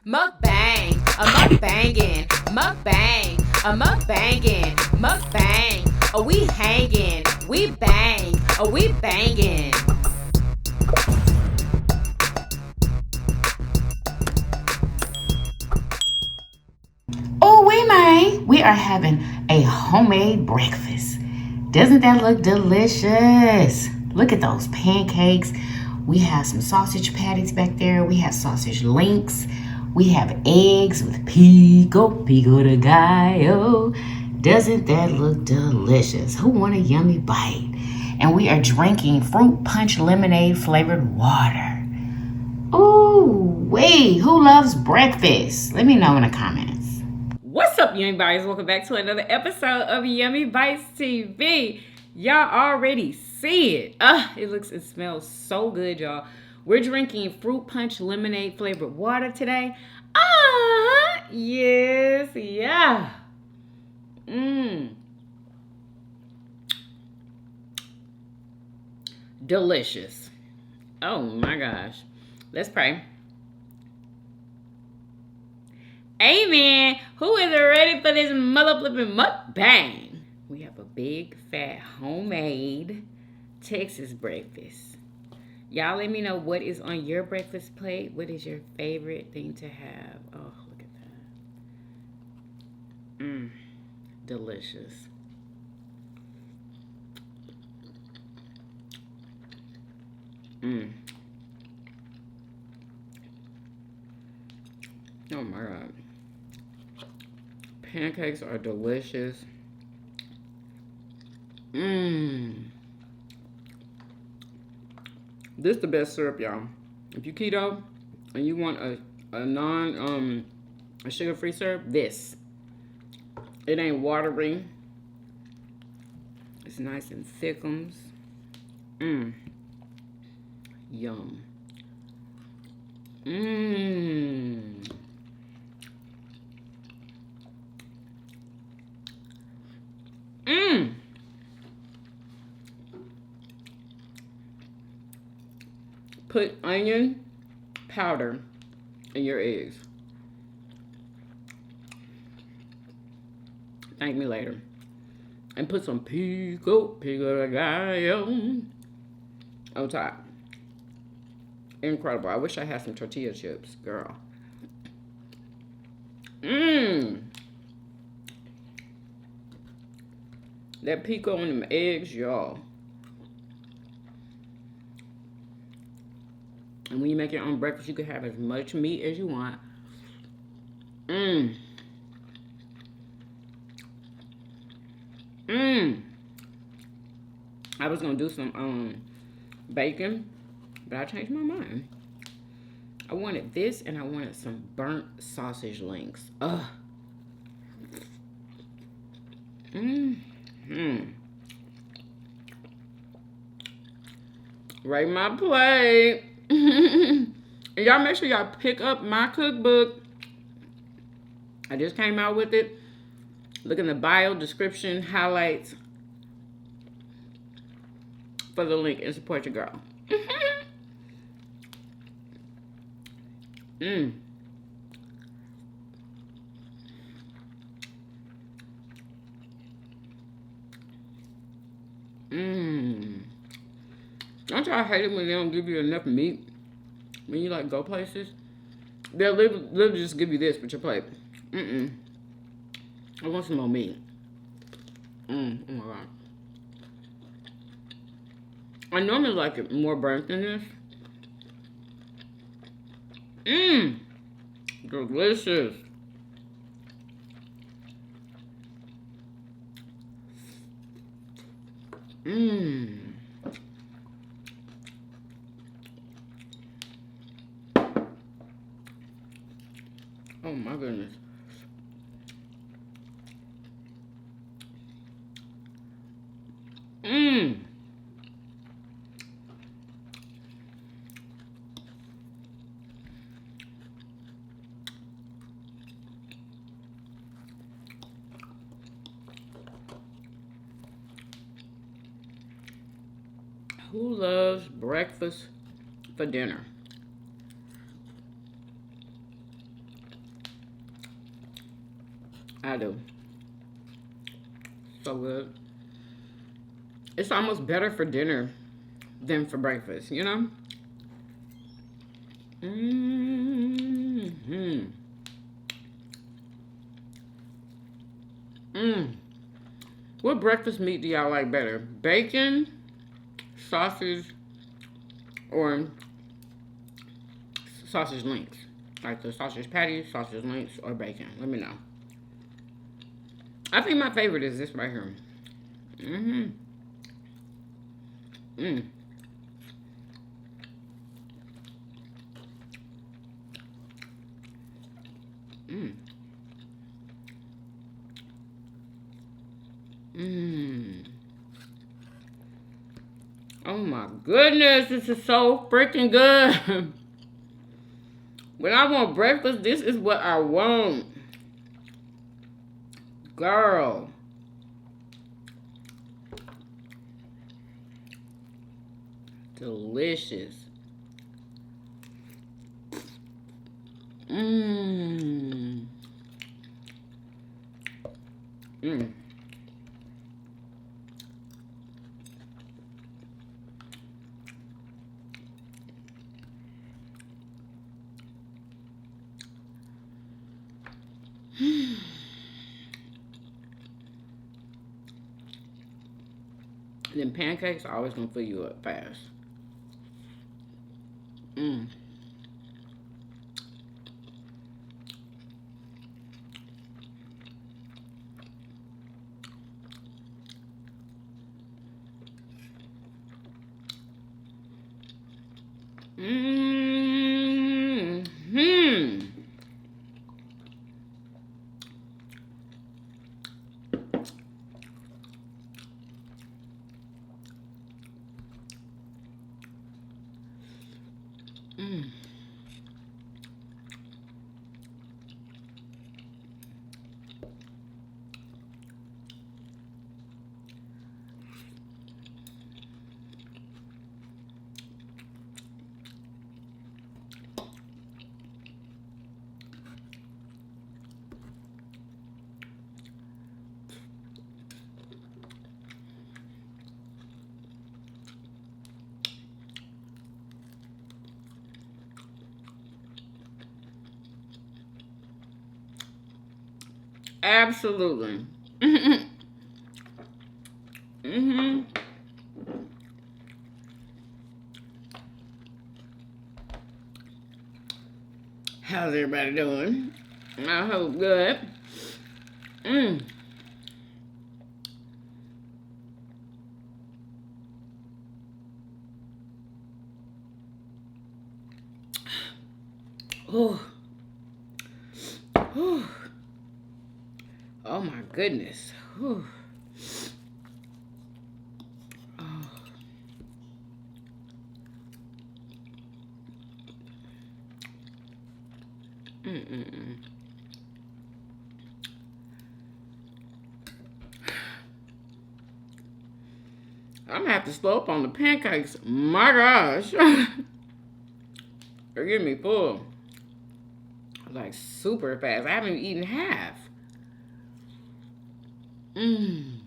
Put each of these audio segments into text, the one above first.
Mukbang, a mukbangin', mukbang, a mukbangin', mukbang. Oh, we hangin', we bang, oh, we bangin'. Oh, we are having a homemade breakfast. Doesn't that look delicious? Look at those pancakes. We have some sausage patties back there. We have sausage links. We have eggs with pico de gallo. Doesn't that look delicious? Who want a yummy bite? And we are drinking fruit punch lemonade flavored water. Ooh, wait, who loves breakfast? Let me know in the comments. What's up, Yummy Bites? Welcome back to another episode of Yummybitestv. Y'all already see it. It smells so good, y'all. We're drinking fruit punch lemonade flavored water today. Yes, yeah. Delicious. Oh my gosh. Let's pray. Amen. Who is ready for this mother flipping mukbang? We have a big, fat, homemade Texas breakfast. Y'all let me know what is on your breakfast plate. What is your favorite thing to have? Oh, look at that. Delicious. Oh my God. Pancakes are delicious. This is the best syrup, y'all. If you keto and you want a sugar-free syrup, this. It ain't watery. It's nice and thickums. Yum. Put onion powder in your eggs. Thank me later. And put some pico de gallo on top. Incredible. I wish I had some tortilla chips, girl. That pico on them eggs, y'all. And when you make your own breakfast, you can have as much meat as you want. I was gonna do some bacon, but I changed my mind. I wanted this, and I wanted some burnt sausage links. Right, my plate. And y'all make sure y'all pick up my cookbook. I just came out with it. Look in the bio, description, highlights for the link and support your girl. Don't y'all hate it when they don't give you enough meat? When you like go places, they'll literally just give you this with your plate. I want some more meat. Oh my God. I normally like it more burnt than this. Delicious. Oh my goodness. Who loves breakfast for dinner? I do. So good. It's almost better for dinner than for breakfast, you know? Mm-hmm. What breakfast meat do y'all like better? Bacon, sausage, or sausage links? Like the sausage patty, sausage links, or bacon? Let me know. I think my favorite is this right here. Mm. Mm. Oh my goodness, this is so freaking good. When I want breakfast, this is what I want. Girl. Delicious. Mmm. Mmm. Then pancakes are always gonna fill you up fast. Mmm. Mmm. Mmm. Absolutely. Mm-hmm. How's everybody doing? I hope good. Mmm. Oh. Oh. Oh my goodness. Whew. Oh. Mm-mm-mm. I'm gonna have to slow up on the pancakes. My gosh. They're getting me full. Like super fast. I haven't eaten half. Mmm.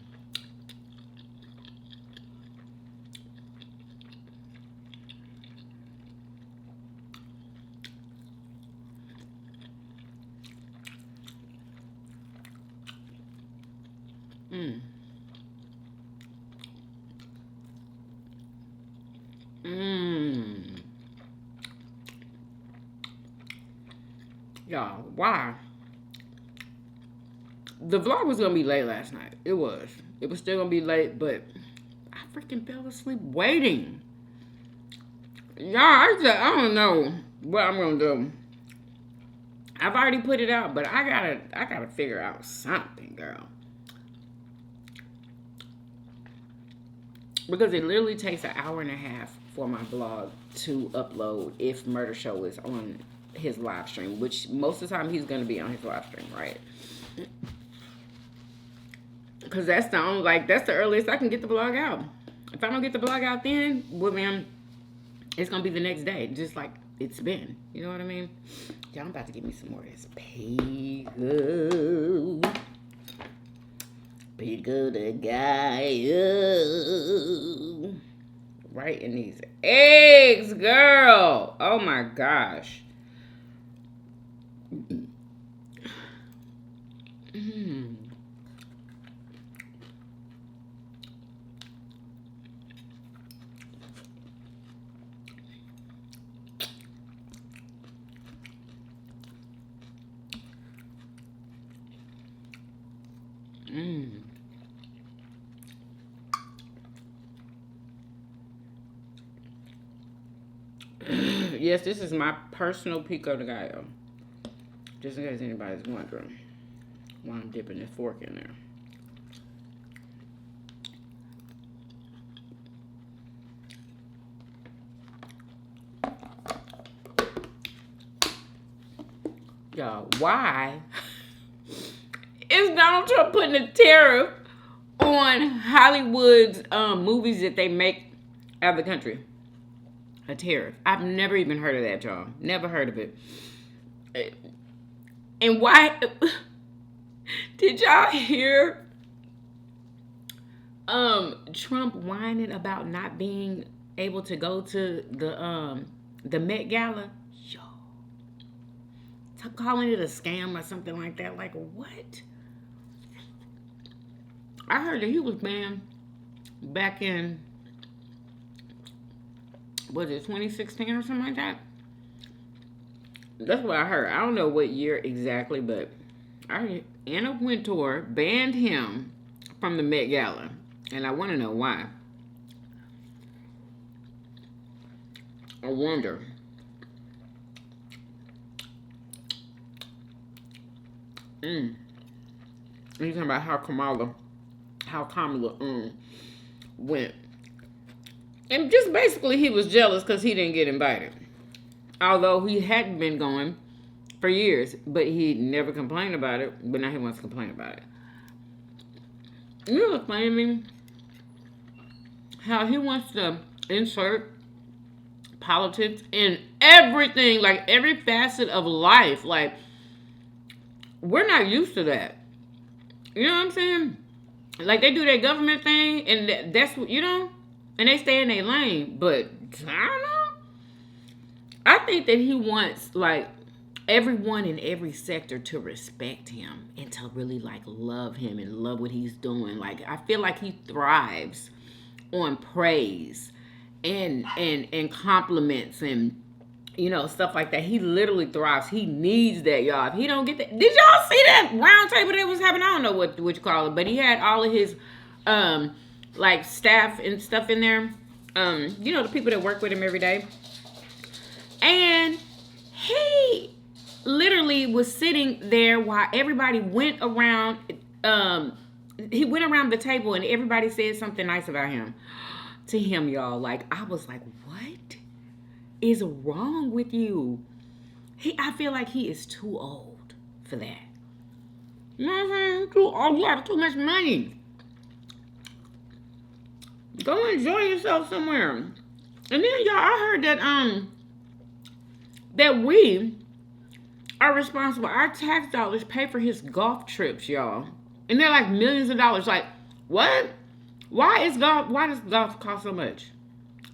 Mmm. Mmm. Y'all, why? The vlog was gonna be late last night. It was. It was still gonna be late, but I freaking fell asleep waiting. Y'all, I don't know what I'm gonna do. I've already put it out, but I gotta figure out something, girl. Because it literally takes an hour and a half for my vlog to upload if Murder Show is on his live stream, which most of the time he's gonna be on his live stream, right? Because that's the only, like, that's the earliest I can get the vlog out. If I don't get the vlog out then, well, man, it's gonna be the next day, just like it's been. You know what I mean? Y'all, I'm about to give me some more of this pay. Pickle the guy up. Right in these eggs, girl. Oh my gosh. Mm. Mm. Yes, this is my personal pico de gallo. Just in case anybody's wondering why I'm dipping this fork in there. Y'all, why is Donald Trump putting a tariff on Hollywood's movies that they make out of the country? A tariff. I've never even heard of that, y'all. Never heard of it. And why did y'all hear Trump whining about not being able to go to the Met Gala? Yo, calling it a scam or something like that. Like, what? I heard that he was banned back in, was it 2016 or something like that? That's what I heard. I don't know what year exactly, but I heard Anna Wintour banned him from the Met Gala. And I want to know why. I wonder. You talking about how Kamala went. And just basically he was jealous because he didn't get invited. Although he hadn't been going for years, but he never complained about it. But now he wants to complain about it. You know what's funny to me? How he wants to insert politics in everything, like every facet of life. Like, we're not used to that. You know what I'm saying? Like, they do their government thing, and that's what, you know, and they stay in their lane. But, I don't know. I think that he wants, like, everyone in every sector to respect him and to really, like, love him and love what he's doing. Like, I feel like he thrives on praise and compliments and, you know, stuff like that. He literally thrives. He needs that, y'all. If he don't get that, did y'all see that round table that was happening? I don't know what you call it, but he had all of his like staff and stuff in there. You know, the people that work with him every day. And he literally was sitting there while everybody went around. He went around the table and everybody said something nice about him. To him, y'all. Like, I was like, what is wrong with you? I feel like he is too old for that. You know what I'm saying? Too old. You have too much money. Go enjoy yourself somewhere. And then, y'all, I heard that we are responsible. Our tax dollars pay for his golf trips, y'all. And they're like millions of dollars. Like, what? Why does golf cost so much?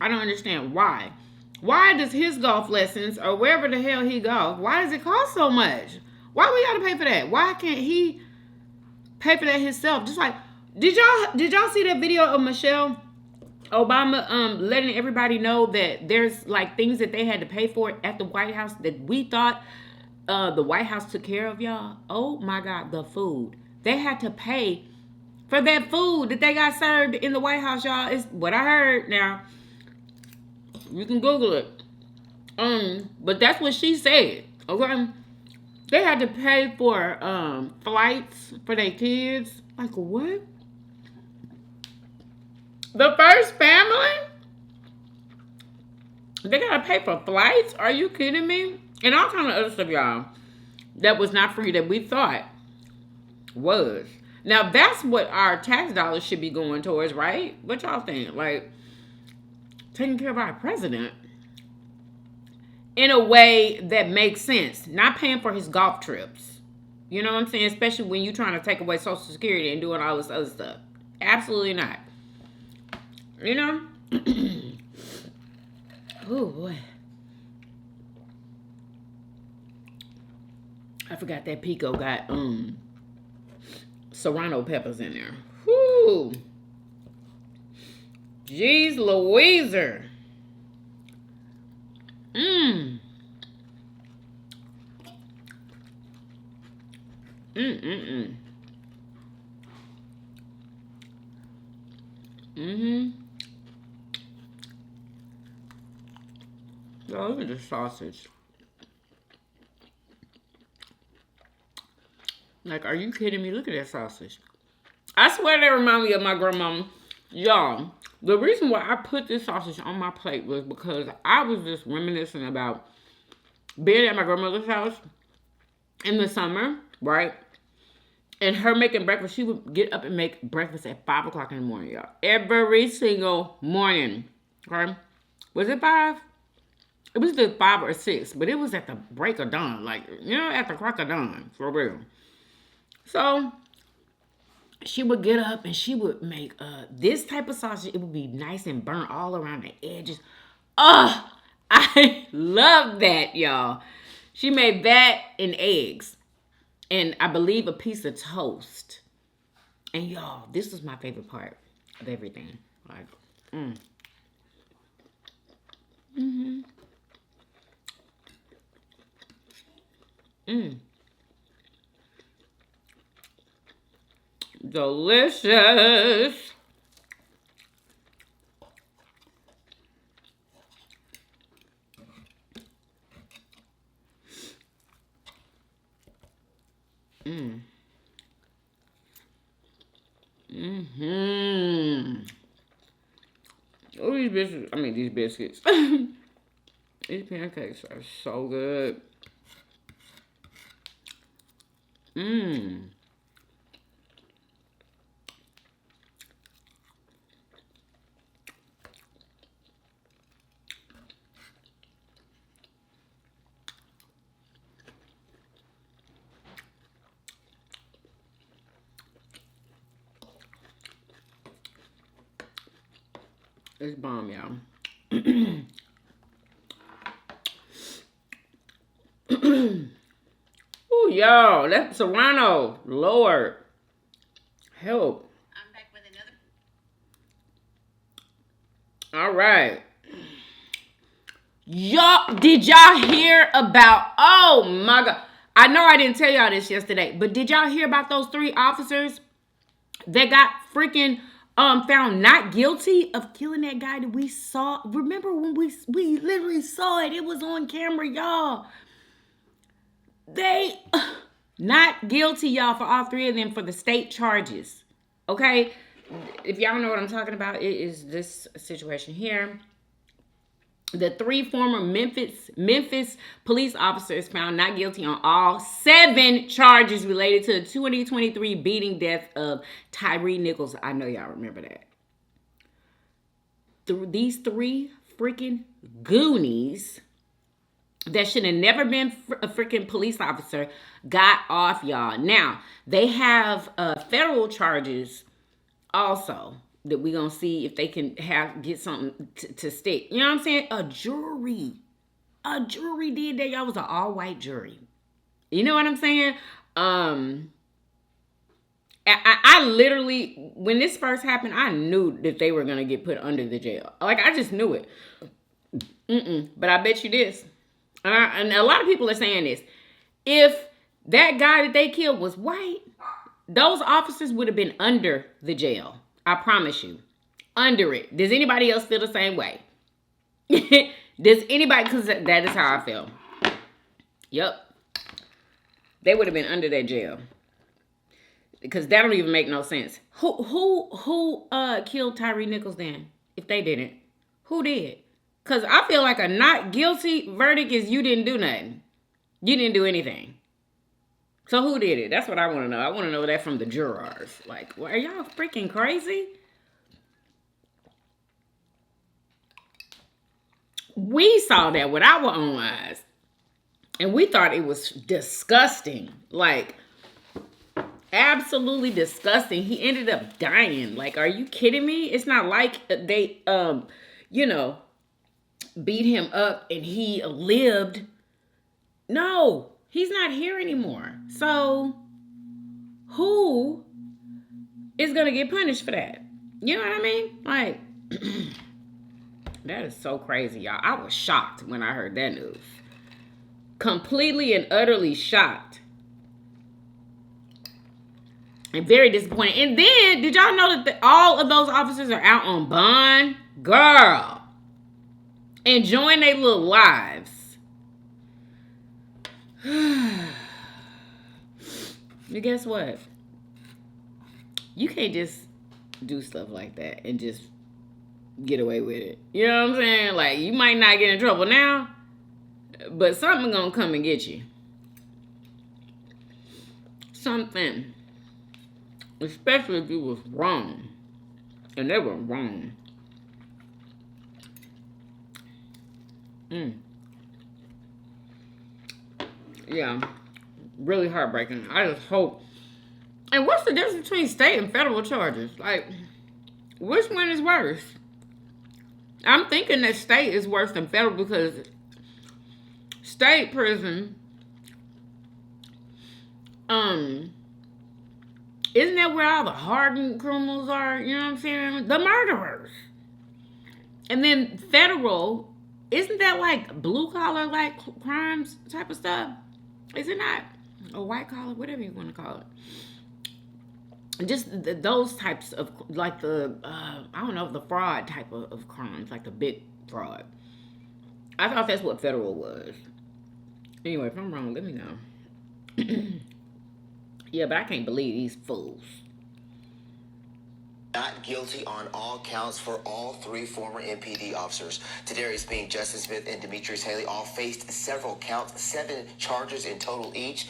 I don't understand why. Why does his golf lessons or wherever the hell he golf, why does it cost so much? Why we gotta pay for that? Why can't he pay for that himself? Just like, did y'all see that video of Michelle Obama letting everybody know that there's like things that they had to pay for at the White House that we thought the White House took care of, y'all? Oh my God, the food. They had to pay for that food that they got served in the White House, y'all. It's what I heard. Now, you can Google it. But that's what she said. Okay? They had to pay for flights for their kids. Like, what? The first family? They gotta pay for flights? Are you kidding me? And all kind of other stuff, y'all, that was not free that we thought was. Now, that's what our tax dollars should be going towards, right? What y'all think? Like, taking care of our president in a way that makes sense. Not paying for his golf trips. You know what I'm saying? Especially when you're trying to take away Social Security and doing all this other stuff. Absolutely not. You know? Oh, boy. I forgot that pico got serrano peppers in there. Whoo! Jeez Louiser. Mmm. Mm-mm-mm. Mm-hmm. Oh, look at the sausage. Like, are you kidding me? Look at that sausage. I swear they remind me of my grandmama. Y'all, the reason why I put this sausage on my plate was because I was just reminiscing about being at my grandmother's house in the summer, right? And her making breakfast. She would get up and make breakfast at 5 o'clock in the morning, y'all. Every single morning. Okay? Was it 5? It was the 5 or 6, but it was at the break of dawn. Like, you know, at the crack of dawn. For real. So, she would get up and she would make this type of sausage. It would be nice and burnt all around the edges. Oh, I love that, y'all. She made that and eggs. And I believe a piece of toast. And y'all, this was my favorite part of everything. Like, Mm-hmm. Delicious. Oh, these biscuits. I mean, these biscuits. These pancakes are so good. It's bomb, y'all. Ooh, y'all, that's Serrano. Lord, help. I'm back with another. All right. Y'all, did y'all hear about, oh my God. I know I didn't tell y'all this yesterday, but did y'all hear about those 3 officers that got freaking found not guilty of killing that guy that we saw? Remember when we literally saw it? It was on camera, y'all. They not guilty, y'all, for all 3 of them for the state charges. Okay? If y'all know what I'm talking about, it is this situation here. The 3 former Memphis police officers found not guilty on all 7 charges related to the 2023 beating death of Tyree Nichols. I know y'all remember that. These 3 freaking goonies that should have never been a freaking police officer got off, y'all. Now, they have federal charges also that we're going to see if they can get something to stick. You know what I'm saying? A jury did that. Y'all, was an all-white jury. You know what I'm saying? I literally, when this first happened, I knew that they were going to get put under the jail. Like, I just knew it. But I bet you this. And a lot of people are saying this. If that guy that they killed was white, those officers would have been under the jail. I promise you. Under it. Does anybody else feel the same way? Does anybody? Because that is how I feel. Yep. They would have been under that jail. Because that don't even make no sense. Who killed Tyree Nichols then? If they didn't. Who did? Because I feel like a not guilty verdict is you didn't do nothing. You didn't do anything. So who did it? That's what I want to know. I want to know that from the jurors. Like, well, are y'all freaking crazy? We saw that with our own eyes. And we thought it was disgusting. Like, absolutely disgusting. He ended up dying. Like, are you kidding me? It's not like they, you know, beat him up and he lived. No, he's not here anymore. So, who is going to get punished for that? You know what I mean? Like, that is so crazy, y'all. I was shocked when I heard that news. Completely and utterly shocked. And very disappointed. And then, did y'all know that all of those officers are out on bond? Girl. Enjoying their little lives. And guess what? You can't just do stuff like that and just get away with it. You know what I'm saying? Like, you might not get in trouble now, but something gonna come and get you. Something. Especially if you was wrong. And they were wrong. Yeah. Really heartbreaking. I just hope. And what's the difference between state and federal charges? Like, which one is worse? I'm thinking that state is worse than federal because state prison, isn't that where all the hardened criminals are? You know what I'm saying? The murderers. And then federal, isn't that like blue collar, like crimes type of stuff? Is it not? Or white collar, whatever you want to call it. Just those types of, like the, I don't know, the fraud type of crimes, like the big fraud. I thought that's what federal was. Anyway, if I'm wrong, let me know. Yeah, but I can't believe these fools. Not guilty on all counts for all three former MPD officers. Tadarius Bean, Justin Smith, and Demetrius Haley all faced several counts, 7 charges in total each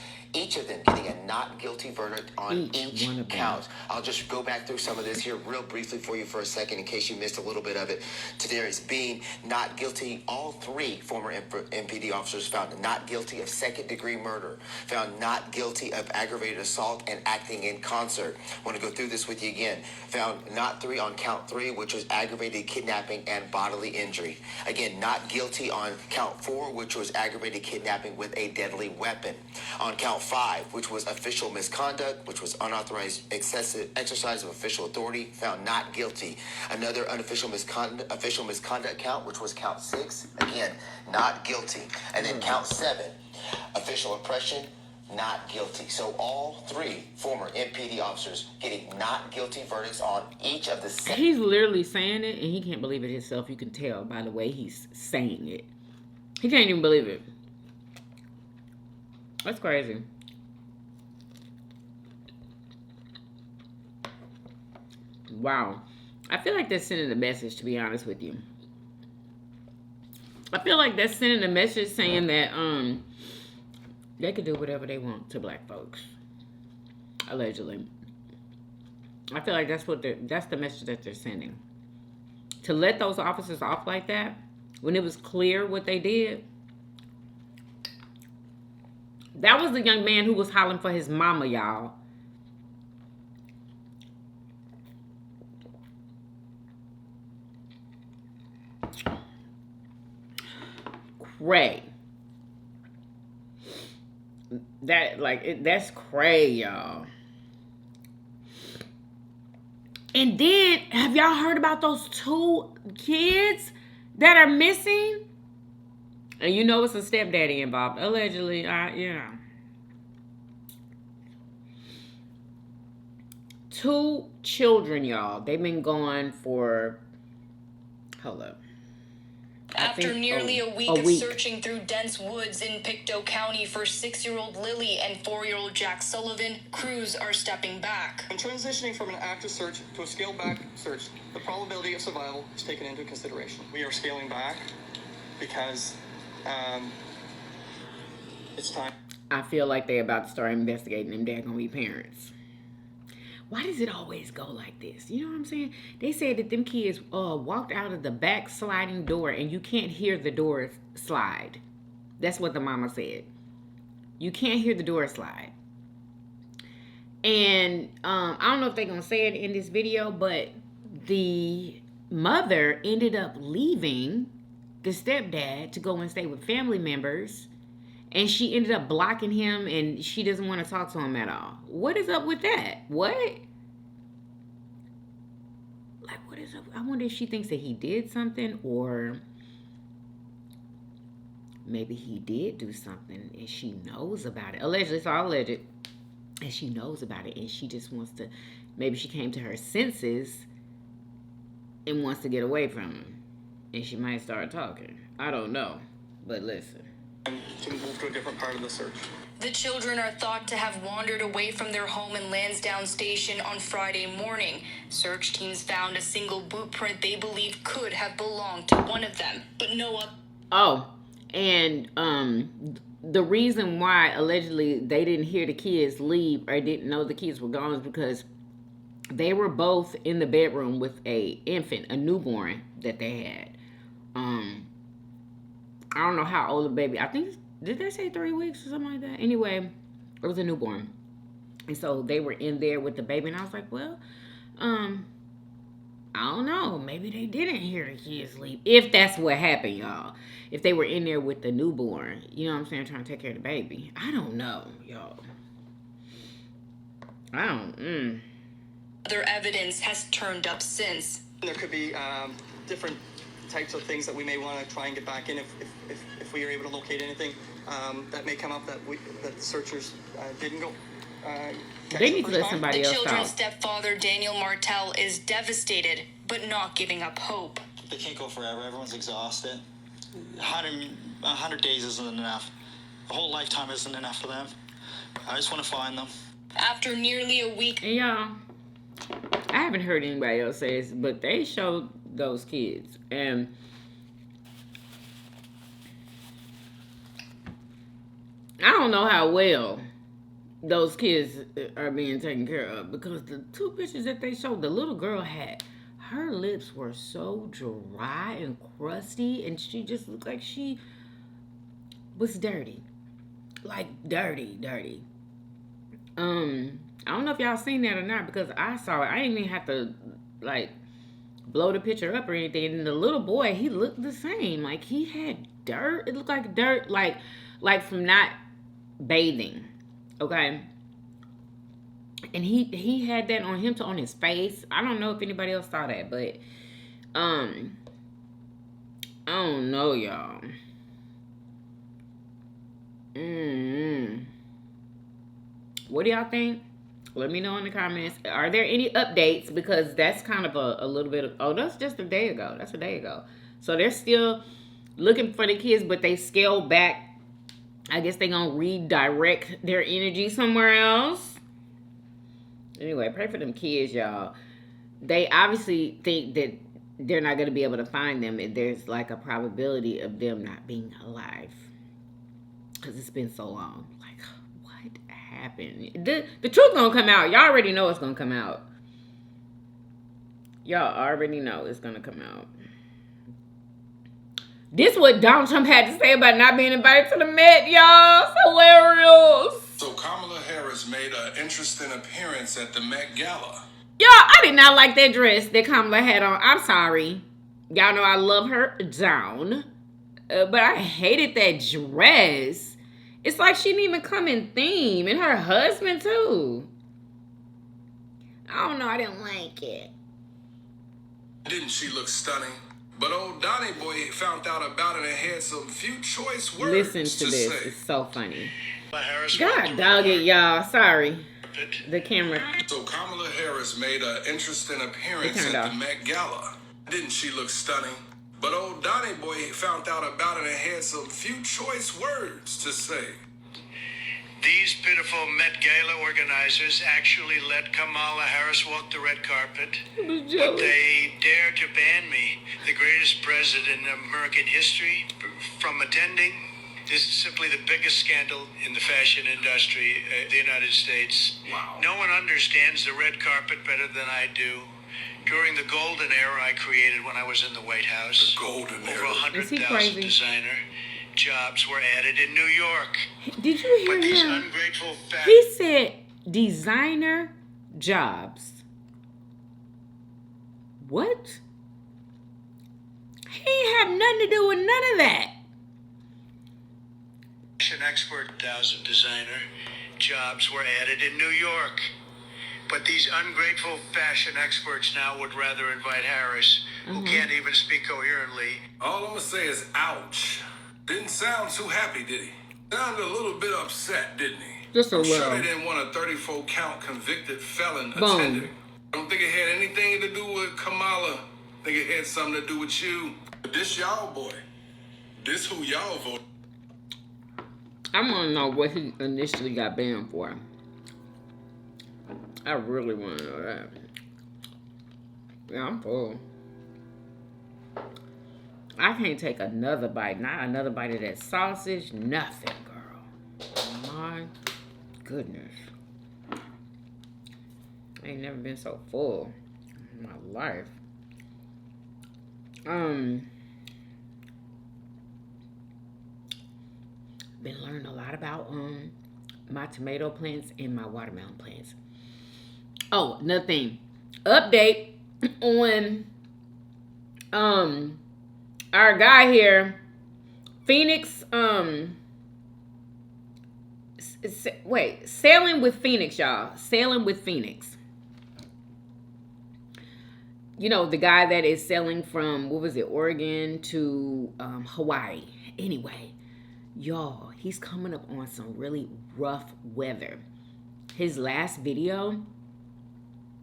of them getting a not guilty verdict on each count. I'll just go back through some of this here real briefly for you for a second in case you missed a little bit of it. Tadarius Bean, not guilty. All 3 former MPD officers found not guilty of second-degree murder, found not guilty of aggravated assault and acting in concert. I want to go through this with you again. Found not 3 on count 3, which was aggravated kidnapping and bodily injury. Again, not guilty on count 4, which was aggravated kidnapping with a deadly weapon. On count 5, which was official misconduct, which was unauthorized excessive exercise of official authority, found not guilty. Another unofficial misconduct count, which was count 6, again, not guilty. And then count 7, official oppression, not guilty. So all 3 former MPD officers getting not guilty verdicts on each of the 7. He's literally saying it, and he can't believe it himself. You can tell by the way he's saying it. He can't even believe it. That's crazy. Wow. I feel like that's sending a message, to be honest with you. I feel like that's sending a message saying that they could do whatever they want to black folks. Allegedly. I feel like that's the message that they're sending. To let those officers off like that, when it was clear what they did. That was the young man who was hollering for his mama, y'all. Cray. That's cray, y'all. And then, have y'all heard about those 2 kids that are missing? And you know it's a stepdaddy involved. Allegedly, yeah. 2 children, y'all. They've been gone for, hold up. After nearly a week of searching through dense woods in Pictou County for 6-year-old Lily and 4-year-old Jack Sullivan, crews are stepping back. When transitioning from an active search to a scaled-back search, the probability of survival is taken into consideration. We are scaling back because it's time. I feel like they're about to start investigating them daggone parents. Why does it always go like this? You know what I'm saying? They said that them kids walked out of the back sliding door and you can't hear the door slide. That's what the mama said. You can't hear the door slide. And I don't know if they're going to say it in this video, but the mother ended up leaving the stepdad to go and stay with family members. And she ended up blocking him, and she doesn't want to talk to him at all. What is up with that? What? Like, what is up? I wonder if she thinks that he did something, or maybe he did do something and she knows about it. Allegedly, it's all alleged. And she knows about it, and she just wants to, maybe she came to her senses and wants to get away from him. And she might start talking. I don't know. But listen. To move to a different part of the search. The children are thought to have wandered away from their home in Lansdowne Station on Friday morning. Search teams found a single boot print they believe could have belonged to one of them, but no other. Oh, and the reason why allegedly they didn't hear the kids leave or didn't know the kids were gone is because they were both in the bedroom with a infant, a newborn that they had. I don't know how old the baby. I think, did they say 3 weeks or something like that? Anyway, it was a newborn. And so they were in there with the baby. And I was like, well, I don't know. Maybe they didn't hear the kids leave. If that's what happened, y'all. If they were in there with the newborn. You know what I'm saying? Trying to take care of the baby. I don't know, y'all. I don't. Other evidence has turned up since. There could be different types of things that we may want to try and get back in if we are able to locate anything that may come up that the searchers didn't go. They need to let somebody The else children's talk. stepfather, Daniel Martell, is devastated, but not giving up hope. They can't go forever. Everyone's exhausted. 100 days isn't enough. A whole lifetime isn't enough for them. I just want to find them. After nearly a week. And y'all, I haven't heard anybody else say this, but they showed those kids. And I don't know how well those kids are being taken care of, because the two pictures that they showed, the little girl had, her lips were so dry and crusty, and she just looked like she was dirty. Like dirty. I don't know if y'all seen that or not, because I saw it. I didn't even have to like blow the picture up or anything. And the little boy, he looked the same. Like he had dirt. It looked like dirt, like from not bathing. Okay. And he had that on him on his face. I don't know if anybody else saw that, but I don't know, y'all. What do y'all think? Let me know in the comments. Are there any updates? Because that's kind of a little bit of, oh, that's just a day ago. That's a day ago. So they're still looking for the kids, but they scaled back. I guess they're going to redirect their energy somewhere else. Anyway, pray for them kids, y'all. They obviously think that they're not going to be able to find them. And there's like a probability of them not being alive. Because it's been so long. Like, what happened? The truth going to come out. Y'all already know it's going to come out. Y'all already know it's going to come out. This is what Donald Trump had to say about not being invited to the Met, y'all. It's hilarious. So Kamala Harris made an interesting appearance at the Met Gala. Y'all, I did not like that dress that Kamala had on. I'm sorry. Y'all know I love her down. But I hated that dress. It's like she didn't even come in theme. And her husband, too. I don't know. I didn't like it. Didn't she look stunning? But old Donnie boy found out about it and had some few choice words Listen to this. say. It's so funny. Harris God dog it, y'all. Sorry. The camera. So Kamala Harris made an interesting appearance It turned at off. the Met Gala. Didn't she look stunning? But old Donnie boy found out about it and had some few choice words to say. These pitiful Met Gala organizers actually let Kamala Harris walk the red carpet, but they dare to ban me, the greatest president in American history, from attending. This is simply the biggest scandal in the fashion industry of the United States. Wow. No one understands the red carpet better than I do. During the golden era I created when I was in the White House, The golden over era. Is he 100,000 crazy? designer jobs were added in New York. Did you hear But these him? ungrateful He said designer jobs. What? He ain't have nothing to do with none of that. Fashion expert, 1,000 designer jobs were added in New York. But these ungrateful fashion experts now would rather invite Harris, who can't even speak coherently. All I'm gonna say is ouch. Didn't sound too happy, did he? Sounded a little bit upset, didn't he? Just a I'm sure little. they didn't want a 34 count convicted felon Boom. attending. I don't think it had anything to do with Kamala. I think it had something to do with you. But this y'all boy. This who y'all vote. I want to know what he initially got banned for. I really want to know that. Yeah, I'm full. I can't take another bite. Not another bite of that sausage. Nothing, girl. My goodness. I ain't never been so full in my life. Been learning a lot about my tomato plants and my watermelon plants. Oh, another thing. Update on our guy here, Phoenix. Sailing with Phoenix, y'all. Sailing with Phoenix. You know, the guy that is sailing from, what was it, Oregon to Hawaii. Anyway, y'all, he's coming up on some really rough weather. His last video,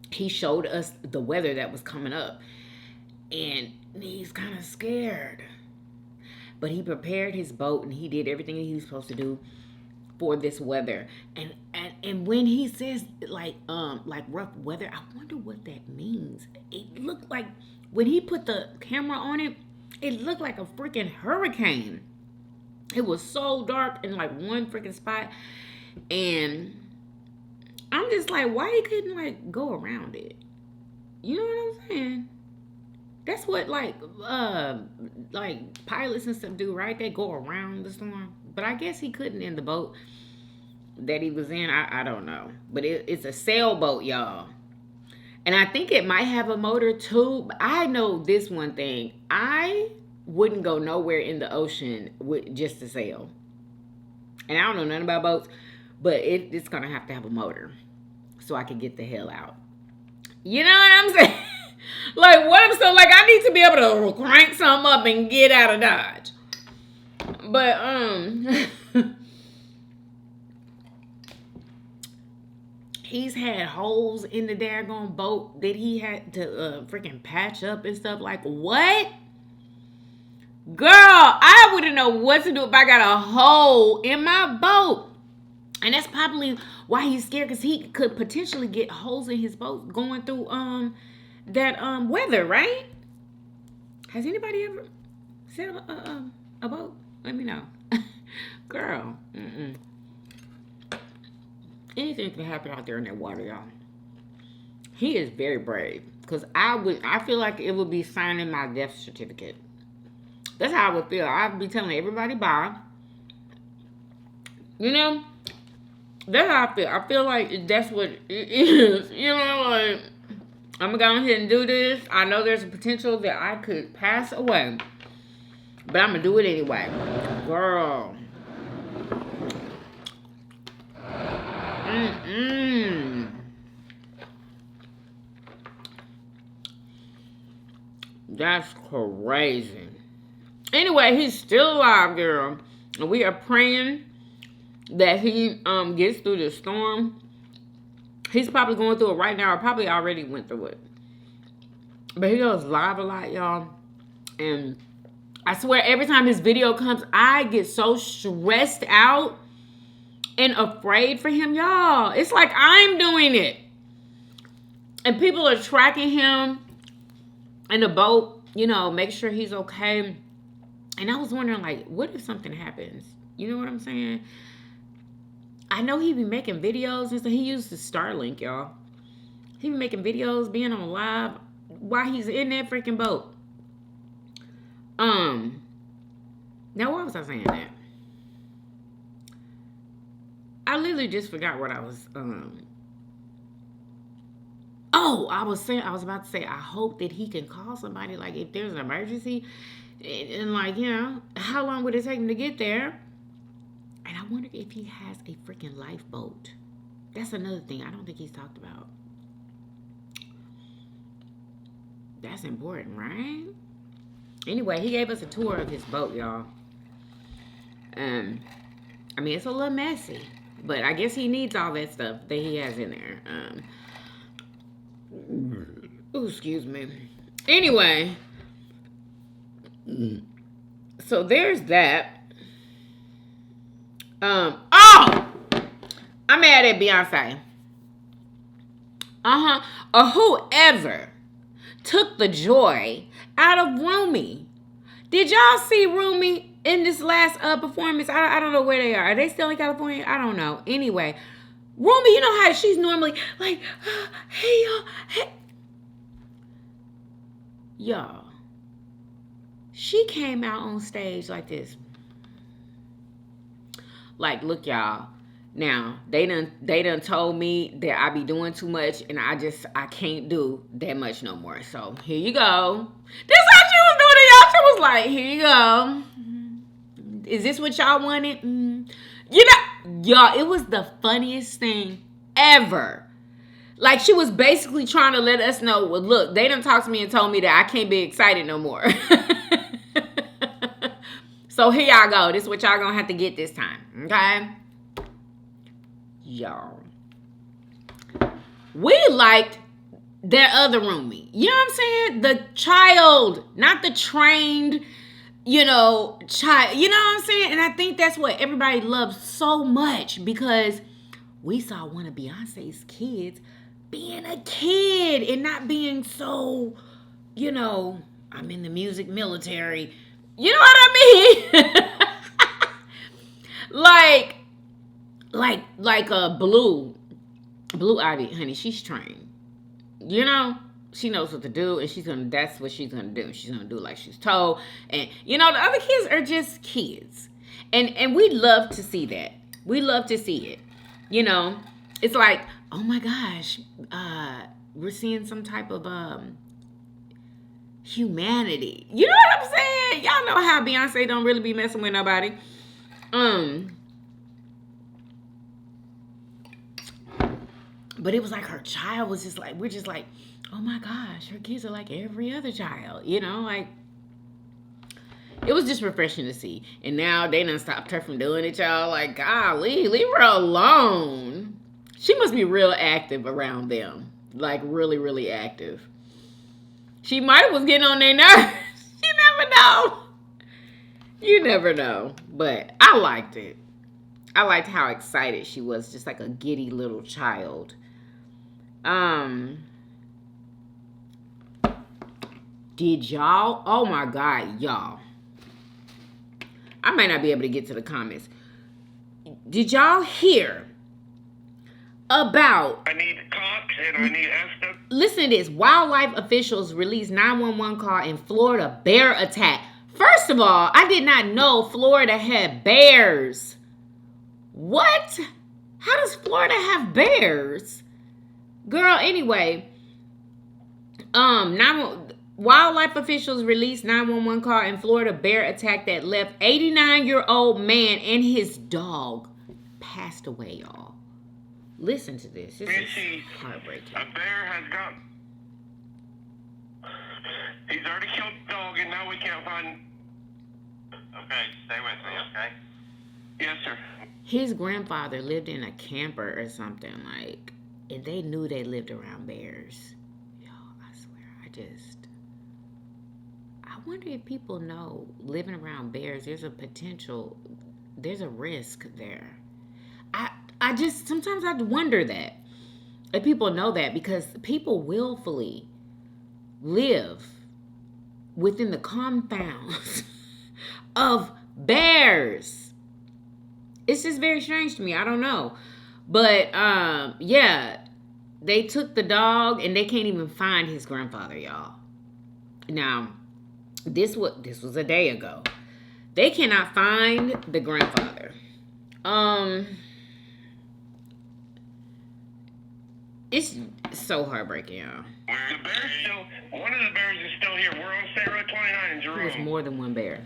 he showed us the weather that was coming up. And he's kind of scared. But he prepared his boat and he did everything he was supposed to do for this weather. And when he says like rough weather, I wonder what that means. It looked like, when he put the camera on it, it looked like a freaking hurricane. It was so dark in like one freaking spot. And I'm just like, why he couldn't like go around it? You know what I'm saying? That's what like pilots and stuff do, right? They go around the storm. But I guess he couldn't in the boat that he was in. I don't know. But it's a sailboat, y'all. And I think it might have a motor too. But I know this one thing. I wouldn't go nowhere in the ocean with just to sail. And I don't know nothing about boats. But it's going to have a motor. So I can get the hell out. You know what I'm saying? Like, what if so, like, I need to be able to crank something up and get out of Dodge. But, he's had holes in the daggone boat that he had to freaking patch up and stuff. Like, what? Girl, I wouldn't know what to do if I got a hole in my boat. And that's probably why he's scared, because he could potentially get holes in his boat going through that weather, right? Has anybody ever sailed a boat? Let me know. Girl, anything can happen out there in that water, y'all. He is very brave, because I feel like it would be signing my death certificate. That's how I would feel. I'd be telling everybody bye. You know, that's how I feel. I feel like that's what it is. You know, like, I'm going to go ahead and do this. I know there's a potential that I could pass away. But I'm going to do it anyway. Girl. That's crazy. Anyway, he's still alive, girl. And we are praying that he gets through the storm. He's probably going through it right now, or probably already went through it. But he goes live a lot, y'all. And I swear, every time his video comes, I get so stressed out and afraid for him, y'all. It's like I'm doing it. And people are tracking him in the boat, you know, make sure he's okay. And I was wondering, like, what if something happens? You know what I'm saying? I know he be making videos and stuff. He used the Starlink, y'all. He be making videos, being on live while he's in that freaking boat. Now, why was I saying that? I literally just forgot what I was I was about to say, I hope that he can call somebody, like, if there's an emergency, and like, you know, how long would it take him to get there? And I wonder if he has a freaking lifeboat. That's another thing I don't think he's talked about. That's important, right? Anyway, he gave us a tour of his boat, y'all. I mean, it's a little messy, but I guess he needs all that stuff that he has in there. Ooh, excuse me. Anyway, so there's that. I'm mad at Beyonce. Or whoever took the joy out of Rumi. Did y'all see Rumi in this last performance? I don't know where they are. Are they still in California? I don't know. Anyway, Rumi, you know how she's normally like, hey, y'all, hey. Y'all, she came out on stage like this. Like, look, y'all. Now, they done told me that I be doing too much, and I can't do that much no more. So, here you go. This how she was doing it, y'all. She was like, here you go. Is this what y'all wanted? You know, y'all, it was the funniest thing ever. Like, she was basically trying to let us know, well, look, they done talked to me and told me that I can't be excited no more. So, here y'all go. This is what y'all gonna have to get this time, okay? Y'all, we liked that other roomie. You know what I'm saying? The child, not the trained, you know, child. You know what I'm saying? And I think that's what everybody loves so much, because we saw one of Beyonce's kids being a kid and not being so, you know, I'm in the music military. You know what I mean? like a Blue Ivy, honey, she's trained. You know, she knows what to do, and that's what she's gonna do. She's gonna do like she's told. And you know, the other kids are just kids. And we love to see that. We love to see it. You know, it's like, oh my gosh, we're seeing some type of humanity. You know what I'm saying? Y'all know how Beyonce don't really be messing with nobody. But it was like her child was just like, we're just like, oh my gosh, her kids are like every other child, you know, like, it was just refreshing to see. And now they done stopped her from doing it, y'all. Like, golly, leave her alone. She must be real active around them. Like, really, really active. She might have was getting on their nerves. You never know. You never know. But I liked it. I liked how excited she was, just like a giddy little child. Did y'all? Oh my God, y'all. I might not be able to get to the comments. Did y'all hear about... I need cops and I need ESTA. Listen to this. Wildlife officials released 911 call in Florida bear attack. First of all, I did not know Florida had bears. What? How does Florida have bears? Girl, anyway. Wildlife officials released 911 call in Florida bear attack that left 89-year-old man and his dog passed away, y'all. Listen to this. This is heartbreaking. A bear has got... He's already killed the dog and now we can't find... Okay, stay with me, okay? Yes, sir. His grandfather lived in a camper or something, like, and they knew they lived around bears. Y'all, I swear, I wonder if people know living around bears, there's a risk there. Sometimes I wonder that. If people know that, because people willfully live within the confounds of bears. It's just very strange to me. I don't know. But, yeah, they took the dog and they can't even find his grandfather, y'all. Now, this was a day ago. They cannot find the grandfather. It's so heartbreaking, y'all. The bear's still, one of the bears is still here. We're on State Road 29 in It was Jerome. more than one bear.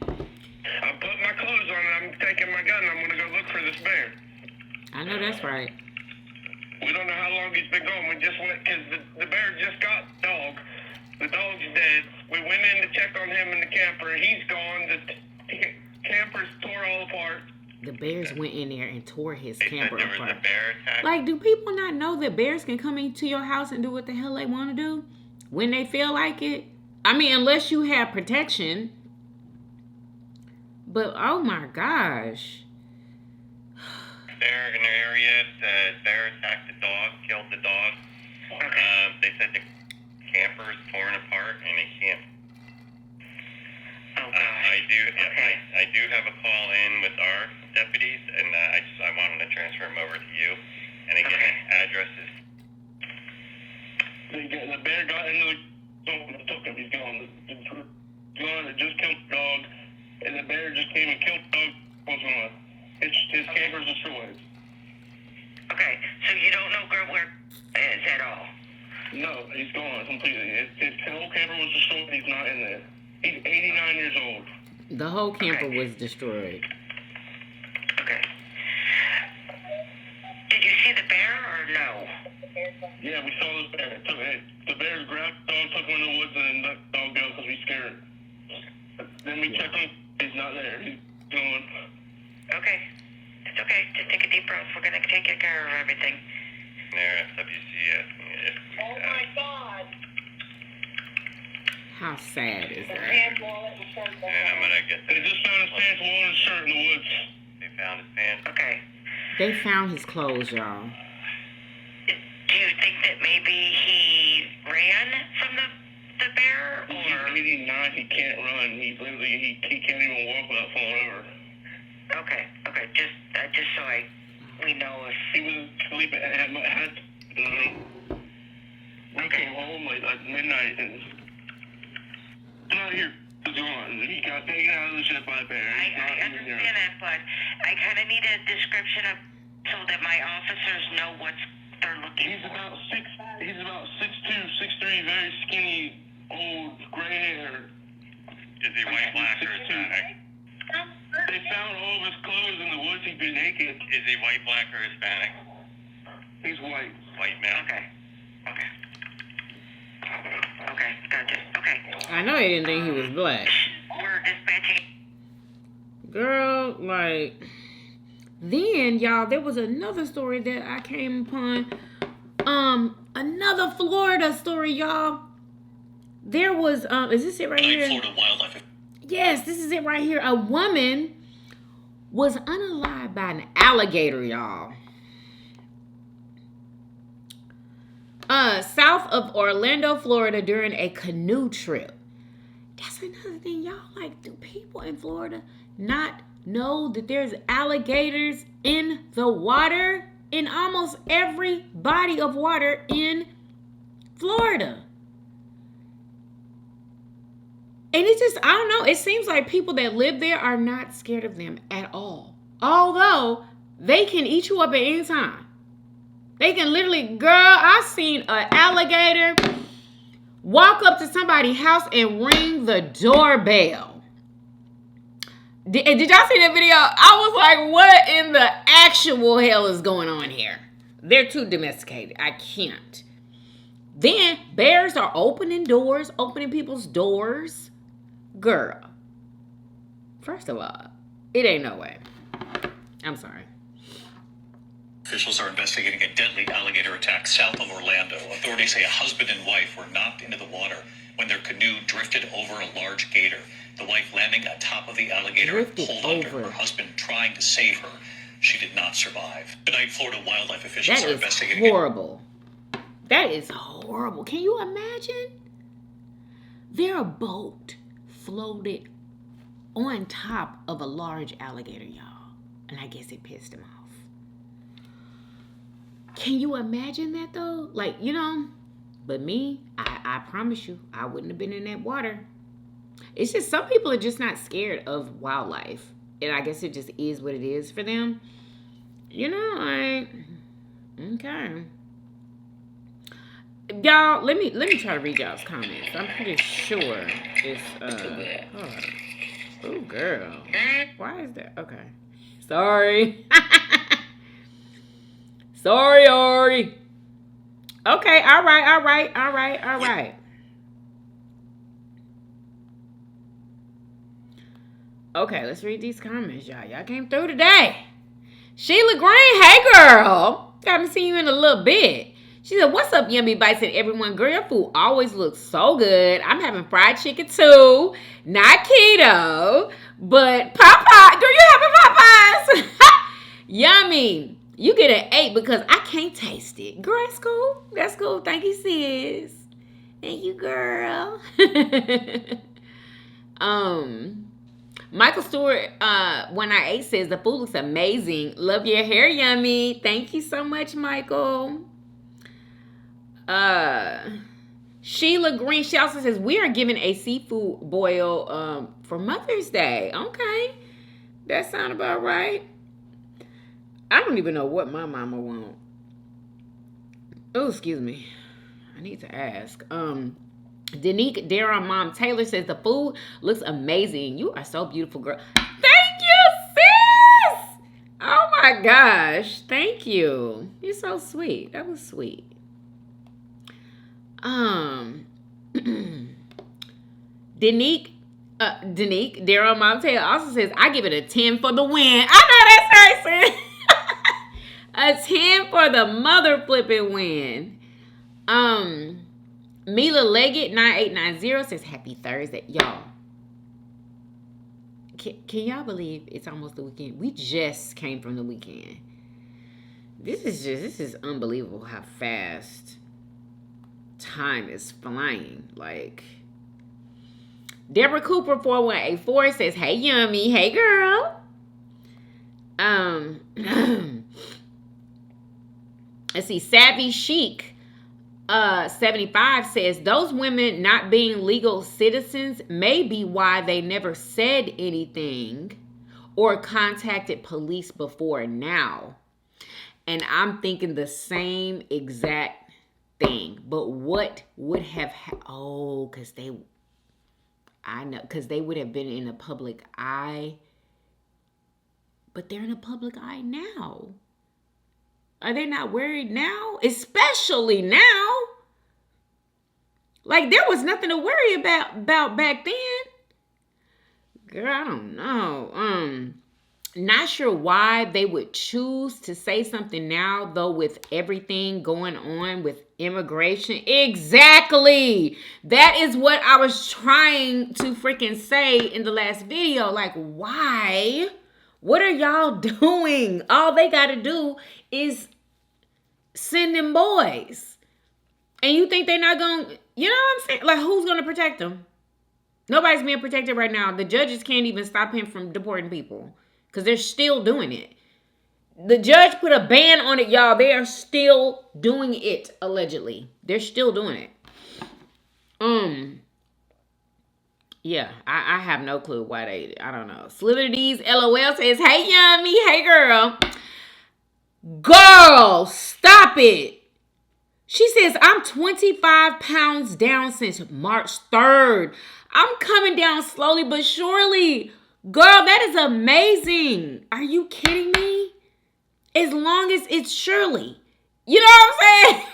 I put my clothes on and I'm taking my gun and I'm gonna go look for this bear. I know that's right. We don't know how long he's been gone. We just went, because the bear just got dog. The dog's dead. We went in to check on him in the camper. He's gone. The camper's tore all apart. The bears went in there and tore his camper there was apart. a bear attack. Like, do people not know that bears can come into your house and do what the hell they want to do when they feel like it? I mean, unless you have protection. But, oh my gosh. Bear in the area, the bear attacked the dog, killed the dog. They said the camper is torn apart and they can't. I do have a call in with our deputies, and I wanted to transfer them over to you. And again, addresses. The bear got into the took him. He's gone. It just killed the dog, and the bear just came and killed the dog. His camper's destroyed. Okay, so you don't know where it is at all? No, he's gone completely. His whole camper was destroyed. He's not in there. He's 89 years old. The whole camper was destroyed. Okay. Did you see the bear or no? Yeah, we saw the bear. The bear grabbed the dog, took him in the woods, and let the dog go because we scared him. Then we checked him. He's not there. He's gone. Okay. It's okay. Just take a deep breath. We're going to take care of everything. There, FWC asking if Oh my God. How sad is that? and I'm gonna get. They just found his pants, wallet, and shirt in the woods. They found his pants. Okay. They found his clothes, y'all. Do you think that maybe he ran from the bear, or? He's 89. He can't run. He literally he can't even walk without falling over. Okay. Just so we know if he was sleeping at my house. We came home like midnight and not here. He's gone. He got taken out of the ship by a bear. I understand that, but I kind of need a description of so that my officers know what they're looking He's for. about 6'2", 6'3", very skinny, old, gray hair. Is he white, black, or Hispanic? They found all of his clothes in the woods. He'd been naked. Is he white, black, or Hispanic? He's white. White male. Okay, gotcha. Okay. I know they didn't think he was black. We're dispatching. Girl, like... Then, y'all, there was another story that I came upon. Another Florida story, y'all. There was, is this it right here? Florida wildlife. Yes, this is it right here. A woman was unalived by an alligator, y'all. South of Orlando, Florida, during a canoe trip. That's another thing, y'all. Like, do people in Florida not know that there's alligators in the water? In almost every body of water in Florida. And it's just, I don't know. It seems like people that live there are not scared of them at all. Although, they can eat you up at any time. They can literally, girl, I seen an alligator walk up to somebody's house and ring the doorbell. Did y'all see that video? I was like, what in the actual hell is going on here? They're too domesticated. I can't. Then, bears are opening people's doors. Girl. First of all, it ain't no way. I'm sorry. Officials are investigating a deadly alligator attack south of Orlando. Authorities say a husband and wife were knocked into the water when their canoe drifted over a large gator. The wife landing on top of the alligator pulled under her husband trying to save her. She did not survive. Tonight, Florida wildlife officials are investigating. That is horrible. That is horrible. Can you imagine? Their boat floated on top of a large alligator, y'all. And I guess it pissed him off. Can you imagine that, though? Like, you know, but me, I promise you, I wouldn't have been in that water. It's just some people are just not scared of wildlife. And I guess it just is what it is for them. You know, like, Okay. Y'all, let me try to read y'all's comments. I'm pretty sure it's oh girl. Why is that? Okay. Sorry. Sorry, Ari. Okay, all right. Okay, let's read these comments, y'all. Y'all came through today. Sheila Green, hey girl. Haven't seen you in a little bit. She said, what's up, Yummy Bites and everyone? Girl, your food always looks so good. I'm having fried chicken too. Not keto, but Popeye. Girl, you having Popeyes? Yummy. You get an 8 because I can't taste it. Girl, that's cool. That's cool. Thank you, sis. Thank you, girl. Michael Stewart, when I ate, says the food looks amazing. Love your hair, Yummy. Thank you so much, Michael. Sheila Green, she also says we are giving a seafood boil for Mother's Day. Okay, that sounds about right. I don't even know what my mama want. Oh, excuse me. I need to ask. Danique Darren Mom Taylor says the food looks amazing. You are so beautiful, girl. Thank you, sis. Oh my gosh. Thank you. You're so sweet. That was sweet. Danique Darren Mom Taylor also says I give it a 10 for the win. I know that's right, sis. A 10 for the mother flipping win. Mila Leggett 9890 says happy Thursday. Y'all, can y'all believe it's almost the weekend? We just came from the weekend. This is unbelievable how fast time is flying. Like, Deborah Cooper 4184 says, hey Yummy, hey girl. Let's see, Savvy Chic 75 says those women not being legal citizens may be why they never said anything or contacted police before now. And I'm thinking the same exact thing. But what would have because they would have been in the public eye. But they're in the public eye now. Are they not worried now? Especially now. Like, there was nothing to worry about back then. Girl, I don't know. Not sure why they would choose to say something now, though, with everything going on with immigration. Exactly. That is what I was trying to freaking say in the last video. Like, why? What are y'all doing? All they got to do is send them boys. And you think they're not going to, you know what I'm saying? Like, who's going to protect them? Nobody's being protected right now. The judges can't even stop him from deporting people because they're still doing it. The judge put a ban on it, y'all. They are still doing it, allegedly. They're still doing it. Yeah, I have no clue why they, I don't know. Slither D's LOL says, hey, Yummy. Hey, girl. Girl, stop it. She says, I'm 25 pounds down since March 3rd. I'm coming down slowly but surely. Girl, that is amazing. Are you kidding me? As long as it's surely. You know what I'm saying?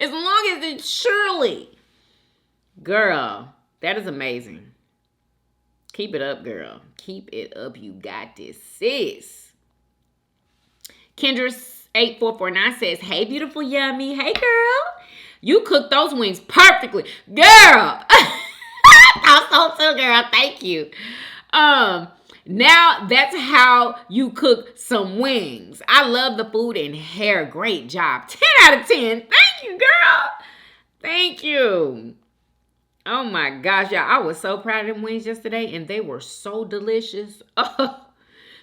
As long as it's surely. Girl, that is amazing. Keep it up, girl. Keep it up. You got this, sis. Kendra 8449 says, hey, beautiful Yummy. Hey, girl. You cooked those wings perfectly. Girl. I'm so too, girl. Thank you. Now that's how you cook some wings. I love the food and hair. Great job. 10 out of 10. Thank you, girl. Thank you. Oh my gosh, y'all. I was so proud of them wings yesterday and they were so delicious. Oh,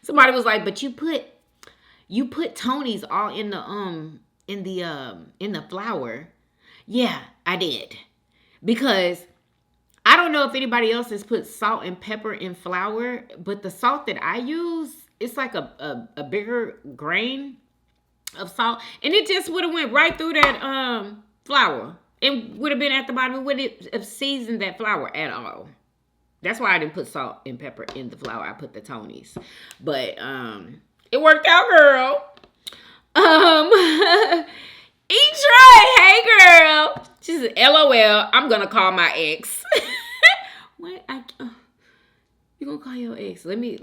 somebody was like, but you put Tony's all in the flour. Yeah, I did. Because I don't know if anybody else has put salt and pepper in flour, but the salt that I use, it's like a bigger grain. of salt, and it just would have went right through that flour. It would have been at the bottom. It wouldn't have seasoned that flour at all. That's why I didn't put salt and pepper in the flour. I put the Tonys. But it worked out, girl. E-Troy, hey girl. She said, LOL, I'm gonna call my ex. What? You gonna call your ex? Let me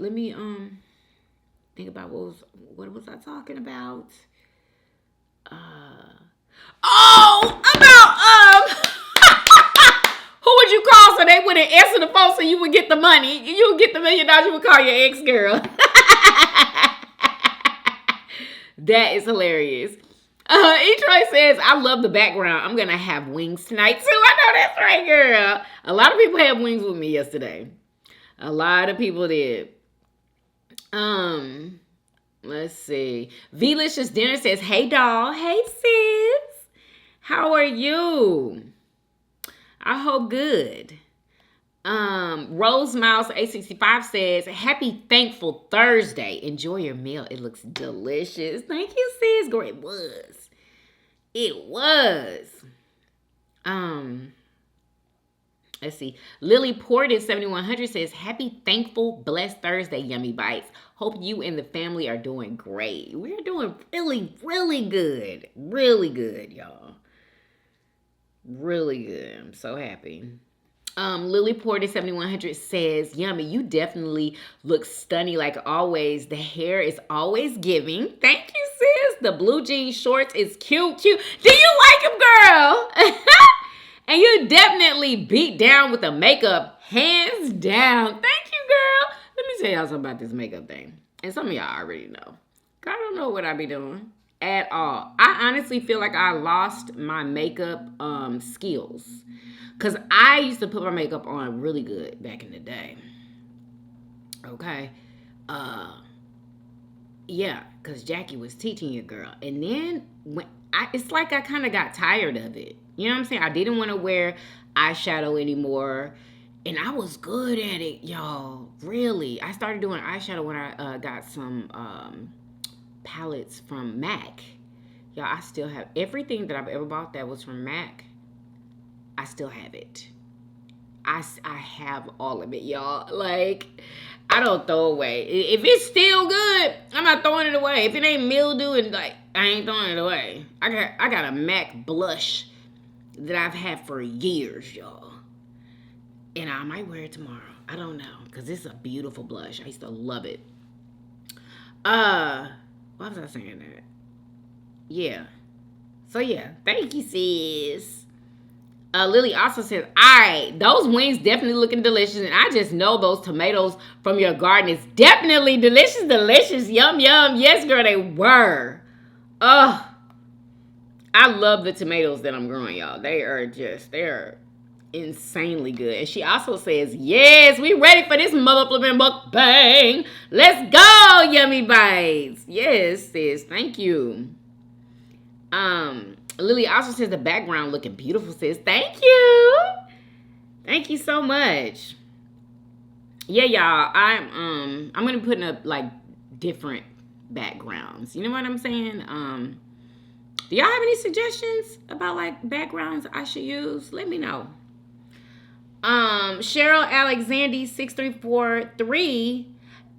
think about what was I talking about? About who would you call so they wouldn't answer the phone so you would get the money? You would get the $1 million, you would call your ex, girl. That is hilarious. E-Troy says, I love the background. I'm going to have wings tonight too. I know that's right, girl. A lot of people had wings with me yesterday. A lot of people did. Let's see. Velicious Dinner says, hey, doll. Hey, sis. How are you? I hope good. Rose Miles 865 says, happy thankful Thursday. Enjoy your meal. It looks delicious. Thank you, sis. Great. It was. Let's see. Lily Portis 7100 says, happy thankful blessed Thursday, Yummy Bites. Hope you and the family are doing great. We're doing really, really good. Really good, y'all. Really good. I'm so happy. Lily Porter 7100 says, Yummy, you definitely look stunning like always. The hair is always giving. Thank you, sis. The blue jean shorts is cute. Do you like them, girl? And you definitely beat down with the makeup. Hands down. Thank you, girl. Let me tell y'all something about this makeup thing. And some of y'all already know. I don't know what I be doing at all. I honestly feel like I lost my makeup skills. Because I used to put my makeup on really good back in the day. Okay. Yeah, because Jackie was teaching you, girl. And then it's like I kind of got tired of it. You know what I'm saying? I didn't want to wear eyeshadow anymore. And I was good at it, y'all. Really. I started doing eyeshadow when I got some palettes from MAC. Y'all, I still have everything that I've ever bought that was from MAC. I still have it. I have all of it, y'all. Like, I don't throw away. If it's still good, I'm not throwing it away. If it ain't mildew and like, I ain't throwing it away. I got a MAC blush that I've had for years, y'all. And I might wear it tomorrow. I don't know. Because it's a beautiful blush. I used to love it. Why was I saying that? Yeah. So, yeah. Thank you, sis. Lily also says, all right, those wings definitely looking delicious. And I just know those tomatoes from your garden is definitely delicious. Yum, yum. Yes, girl, they were. I love the tomatoes that I'm growing, y'all. They're insanely good. And she also says, yes, we ready for this mother flipping mukbang. Let's go, Yummy Bites. Yes, sis. Thank you. Lily also says the background looking beautiful, sis. Thank you. Thank you so much. Yeah, y'all. I'm gonna put up like different backgrounds. You know what I'm saying? Do y'all have any suggestions about like backgrounds I should use? Let me know. Cheryl Alexander 6343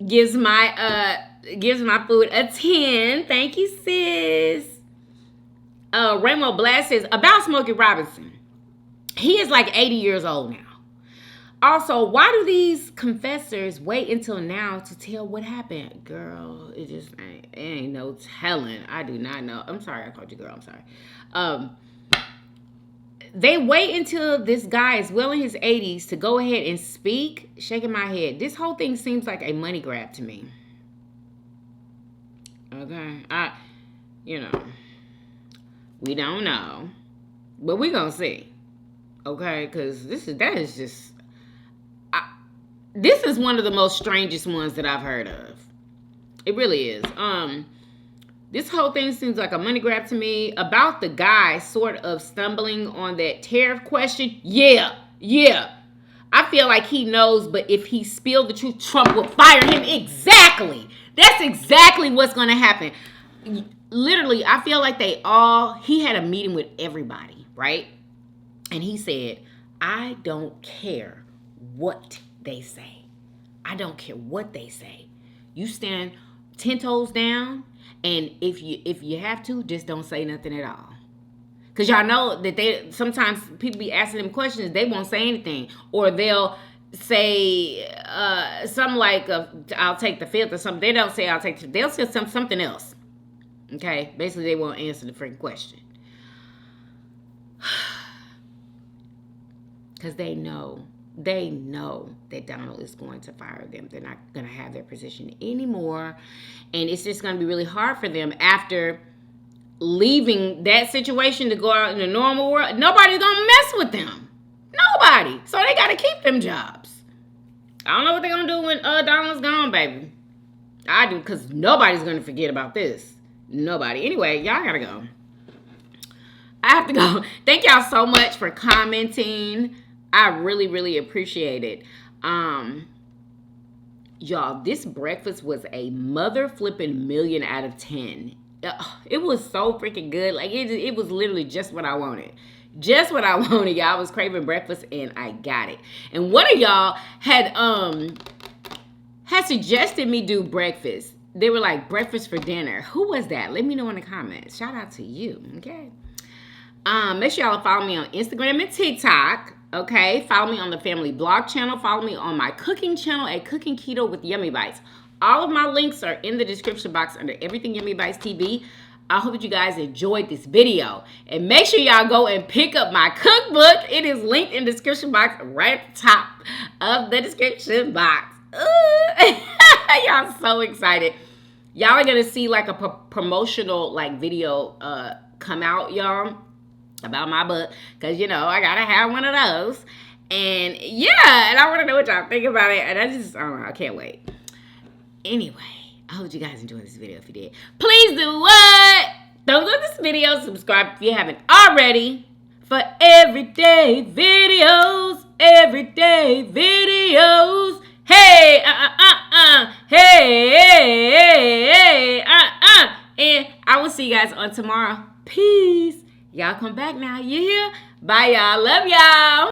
gives my food a 10. Thank you, sis. Rainbow Blast says, about Smokey Robinson. He is like 80 years old now. Also, why do these confessors wait until now to tell what happened? Girl, it ain't no telling. I do not know. I'm sorry, I called you girl. I'm sorry. They wait until this guy is well in his 80s to go ahead and speak. Shaking my head. This whole thing seems like a money grab to me. Okay. We don't know. But we gonna see. Okay? Because this is one of the most strangest ones that I've heard of. It really is. This whole thing seems like a money grab to me. About the guy sort of stumbling on that tariff question. Yeah. I feel like he knows, but if he spilled the truth, Trump will fire him. Exactly. That's exactly what's going to happen. literally, I feel like he had a meeting with everybody, right? And he said, I don't care what they say. I don't care what they say. You stand 10 toes down, and if you have to, just don't say nothing at all. Because y'all know that sometimes people be asking them questions, they won't say anything. Or they'll say something like, I'll take the fifth or something. They don't say I'll take the, they'll say something else. Okay? Basically, they won't answer the freaking question. Because they know that Donald is going to fire them. They're not going to have their position anymore. And it's just going to be really hard for them after leaving that situation to go out in the normal world. Nobody's going to mess with them. Nobody. So they got to keep them jobs. I don't know what they're going to do when Donald's gone, baby. I do, because nobody's going to forget about this. Nobody. Anyway, y'all got to go. I have to go. Thank y'all so much for commenting. I really, really appreciate it. Y'all, this breakfast was a mother flipping million out of 10. It was so freaking good. Like, it was literally just what I wanted. Just what I wanted, y'all. I was craving breakfast, and I got it. And one of y'all had suggested me do breakfast. They were like, breakfast for dinner. Who was that? Let me know in the comments. Shout out to you, okay? Make sure y'all follow me on Instagram and TikTok. Okay, follow me on the Family Blog channel. Follow me on my cooking channel at Cooking Keto with Yummy Bites. All of my links are in the description box under everything Yummybitestv. I hope that you guys enjoyed this video. And make sure y'all go and pick up my cookbook. It is linked in the description box right at the top of the description box. Y'all so excited. Y'all are going to see like a promotional like video come out, y'all, about my book, because you know I gotta have one of those. And yeah, and I want to know what y'all think about it. And I don't know, I can't wait. Anyway, I hope you guys enjoyed this video. If you did, please do what? Thumbs up this video, subscribe if you haven't already, for everyday videos. Hey, hey, and I will see you guys on tomorrow. Peace. Y'all come back now. You hear? Bye, y'all. Love y'all.